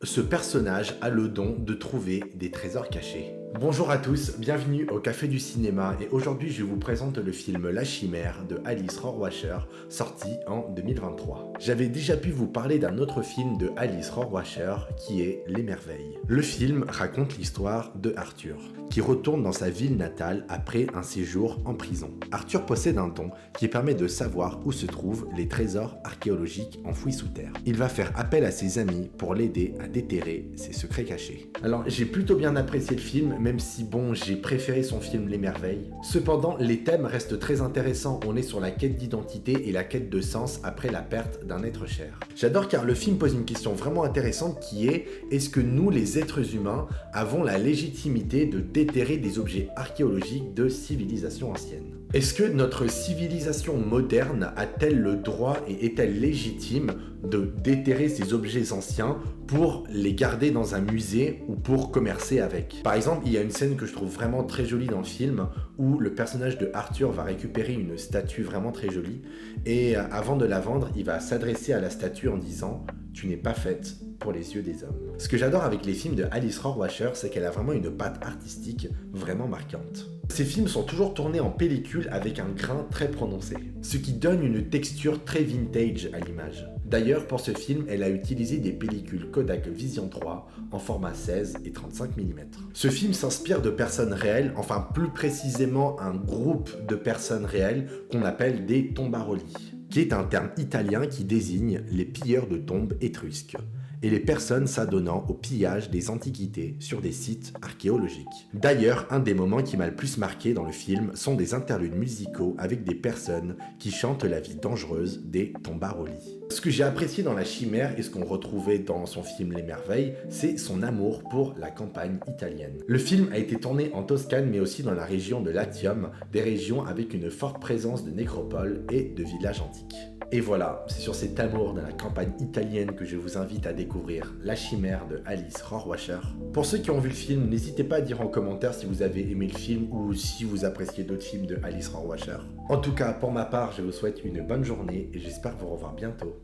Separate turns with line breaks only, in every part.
Ce personnage a le don de trouver des trésors cachés. Bonjour à tous, bienvenue au Café du Cinéma et aujourd'hui je vous présente le film La Chimère de Alice Rohrwacher, sorti en 2023. J'avais déjà pu vous parler d'un autre film de Alice Rohrwacher qui est Les Merveilles. Le film raconte l'histoire de Arthur, qui retourne dans sa ville natale après un séjour en prison. Arthur possède un don qui permet de savoir où se trouvent les trésors archéologiques enfouis sous terre. Il va faire appel à ses amis pour l'aider à déterrer ses secrets cachés. Alors j'ai plutôt bien apprécié le film, même si bon, j'ai préféré son film Les Merveilles. Cependant, les thèmes restent très intéressants. On est sur la quête d'identité et la quête de sens après la perte d'un être cher. J'adore car le film pose une question vraiment intéressante qui est: est-ce que nous, les êtres humains, avons la légitimité de déterrer des objets archéologiques de civilisations anciennes? Est-ce que notre civilisation moderne a-t-elle le droit et est-elle légitime de déterrer ces objets anciens pour les garder dans un musée ou pour commercer avec? Par exemple, il y a une scène que je trouve vraiment très jolie dans le film où le personnage de Arthur va récupérer une statue vraiment très jolie et avant de la vendre, il va s'adresser à la statue en disant « Tu n'es pas faite pour les yeux des hommes ». Ce que j'adore avec les films de Alice Rohrwacher, c'est qu'elle a vraiment une patte artistique vraiment marquante. Ces films sont toujours tournés en pellicule avec un grain très prononcé, ce qui donne une texture très vintage à l'image. D'ailleurs, pour ce film, elle a utilisé des pellicules Kodak Vision 3 en format 16 et 35 mm. Ce film s'inspire de personnes réelles, enfin plus précisément un groupe de personnes réelles qu'on appelle des tombaroli, qui est un terme italien qui désigne les pilleurs de tombes étrusques et les personnes s'adonnant au pillage des antiquités sur des sites archéologiques. D'ailleurs, un des moments qui m'a le plus marqué dans le film sont des interludes musicaux avec des personnes qui chantent la vie dangereuse des tombaroli. Ce que j'ai apprécié dans La Chimère et ce qu'on retrouvait dans son film Les Merveilles, c'est son amour pour la campagne italienne. Le film a été tourné en Toscane mais aussi dans la région de Latium, des régions avec une forte présence de nécropoles et de villages antiques. Et voilà, c'est sur cet amour de la campagne italienne que je vous invite à découvrir La Chimère de Alice Rohrwacher. Pour ceux qui ont vu le film, n'hésitez pas à dire en commentaire si vous avez aimé le film ou si vous appréciez d'autres films de Alice Rohrwacher. En tout cas, pour ma part, je vous souhaite une bonne journée et j'espère vous revoir bientôt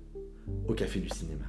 au Café du Cinéma.